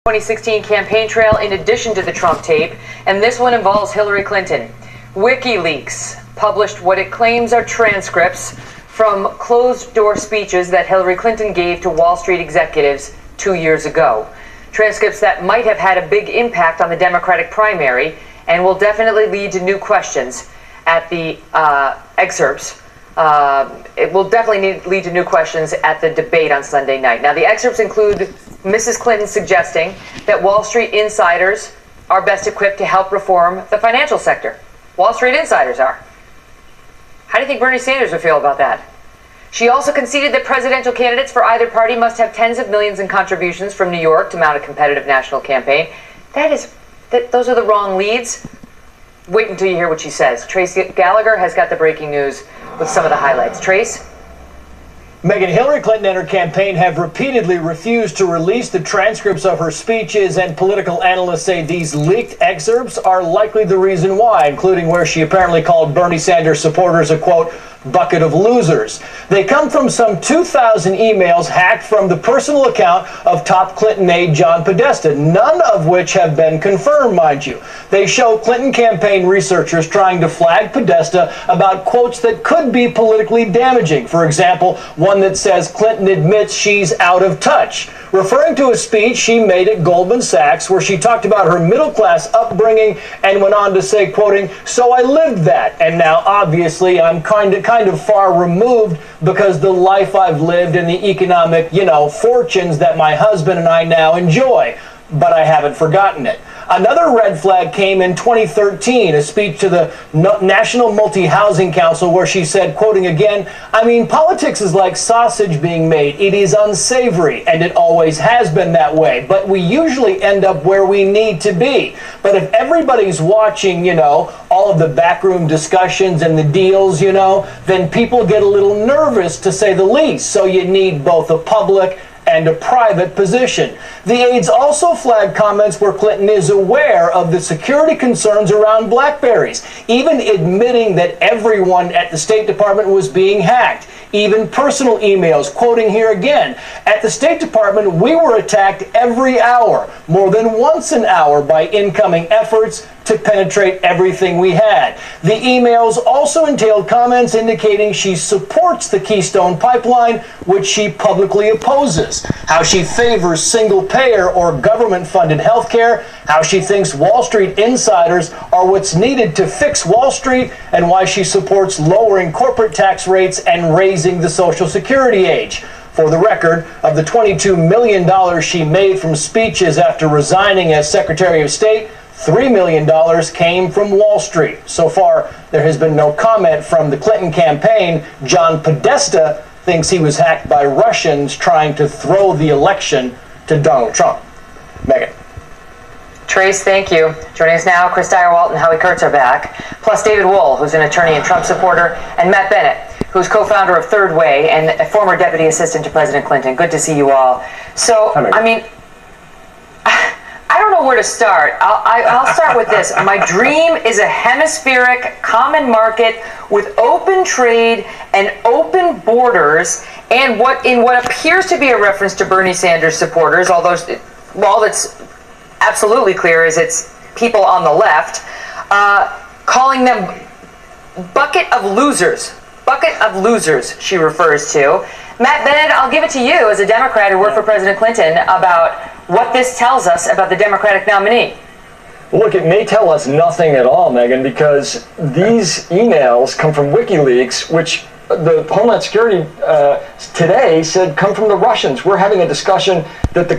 2016 campaign trail in addition to the Trump tape, and this one involves Hillary Clinton. WikiLeaks published what it claims are transcripts from closed-door speeches that Hillary Clinton gave to Wall Street executives 2 years ago. Transcripts that might have had a big impact on the Democratic primary and will definitely lead to new questions at the excerpts. It will definitely lead to new questions at the debate on Sunday night. Now, the excerpts include Mrs. Clinton suggesting that Wall Street insiders are best equipped to help reform the financial sector. Wall Street insiders are. How do you think Bernie Sanders would feel about that? She also conceded that presidential candidates for either party must have tens of millions in contributions from New York to mount a competitive national campaign. Those are the wrong leads. Wait until you hear what she says. Trace Gallagher has got the breaking news with some of the highlights. Trace? Megyn, Hillary Clinton and her campaign have repeatedly refused to release the transcripts of her speeches, and political analysts say these leaked excerpts are likely the reason why, including where she apparently called Bernie Sanders supporters a, quote, bucket of losers. They come from some 2,000 emails hacked from the personal account of top Clinton aide John Podesta, none of which have been confirmed, mind you. They show Clinton campaign researchers trying to flag Podesta about quotes that could be politically damaging. For example, one that says Clinton admits she's out of touch, referring to a speech she made at Goldman Sachs where she talked about her middle-class upbringing and went on to say, quoting, "So I lived that, and now obviously I'm kind of far removed because the life I've lived and the economic, fortunes that my husband and I now enjoy, but I haven't forgotten it." Another red flag came in 2013, a speech to the National Multi-Housing Council where she said, quoting again, "I mean, politics is like sausage being made. It is unsavory, and it always has been that way, but we usually end up where we need to be. But if everybody's watching, all of the backroom discussions and the deals, then people get a little nervous, to say the least. So you need both a public and a private position." The aides also flagged comments where Clinton is aware of the security concerns around BlackBerries, even admitting that everyone at the State Department was being hacked. Even personal emails, quoting here again, "At the State Department, we were attacked every hour, more than once an hour, by incoming efforts to penetrate everything we had." The emails also entailed comments indicating she supports the Keystone Pipeline, which she publicly opposes, how she favors single-payer or government-funded health care, how she thinks Wall Street insiders are what's needed to fix Wall Street, and why she supports lowering corporate tax rates and raising the Social Security age. For the record, of the $22 million she made from speeches after resigning as Secretary of State, $3 million came from Wall Street. So far, there has been no comment from the Clinton campaign. John Podesta thinks he was hacked by Russians trying to throw the election to Donald Trump. Megyn. Trace, thank you. Joining us now, Chris Dyer-Walt and Howie Kurtz are back, plus David Wohl, who's an attorney and Trump supporter, and Matt Bennett, who's co-founder of Third Way and a former deputy assistant to President Clinton. Good to see you all. So, I don't know where to start. I'll start with this. My dream is a hemispheric common market with open trade and open borders, and what appears to be a reference to Bernie Sanders supporters, although all that's absolutely clear is it's people on the left, calling them bucket of losers. Bucket of losers, she refers to. Matt Bennett, I'll give it to you as a Democrat who worked for President Clinton about what this tells us about the Democratic nominee. Look, it may tell us nothing at all, Megyn, because these emails come from WikiLeaks, which the Homeland Security today said come from the Russians. We're having a discussion that the